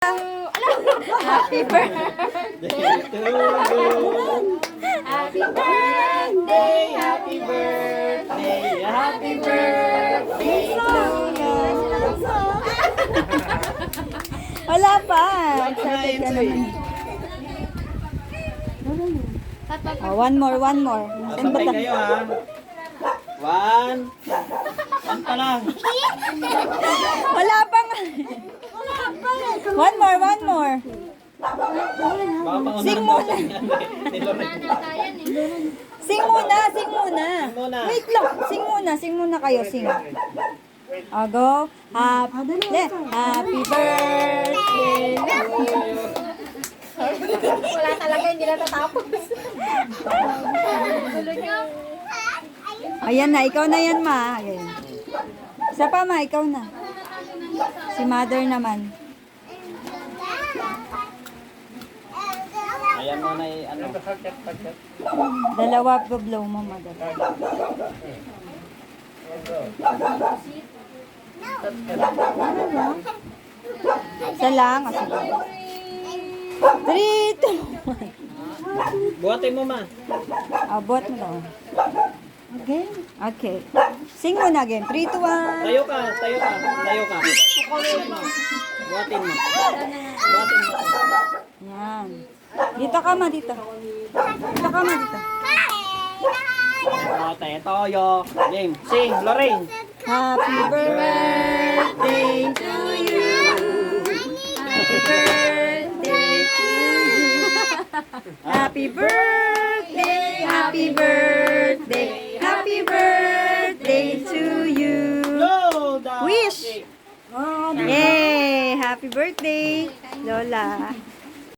Happy birthday to you. Happy birthday, happy birthday, happy birthday to you. Wala pa. Excited ka naman. One more. Sabay kayo ha. One pa lang. Wala pa nga. One more. Baka pangunahan Sing daw muna. siya ni Lorraine. Sing muna. muna. Wait lang. Sing muna kayo. Sing. Go. Happy birthday. Wala talaga, hindi natatapos. Ayan na. Ikaw na yan, ma. Ayan. Isa pa, ma. Ikaw na. Si mother naman. Ayan mo na ano. Dalawa blow mo, mother. Isa lang. O, sige. 3, 2, 1. Buhatin mo ma. Buhat mo na. Okay. Sing mo na again. 3, 2, 1. Tayo ka. Buhatin mo. Yan. Dito ka ma, dito. O, toyo. Game. Sing, Lorraine. Happy birthday to you. Happy birthday to you. Happy birthday, happy birthday, happy birthday to you. Go! Wish! Yay! Happy birthday, Lola.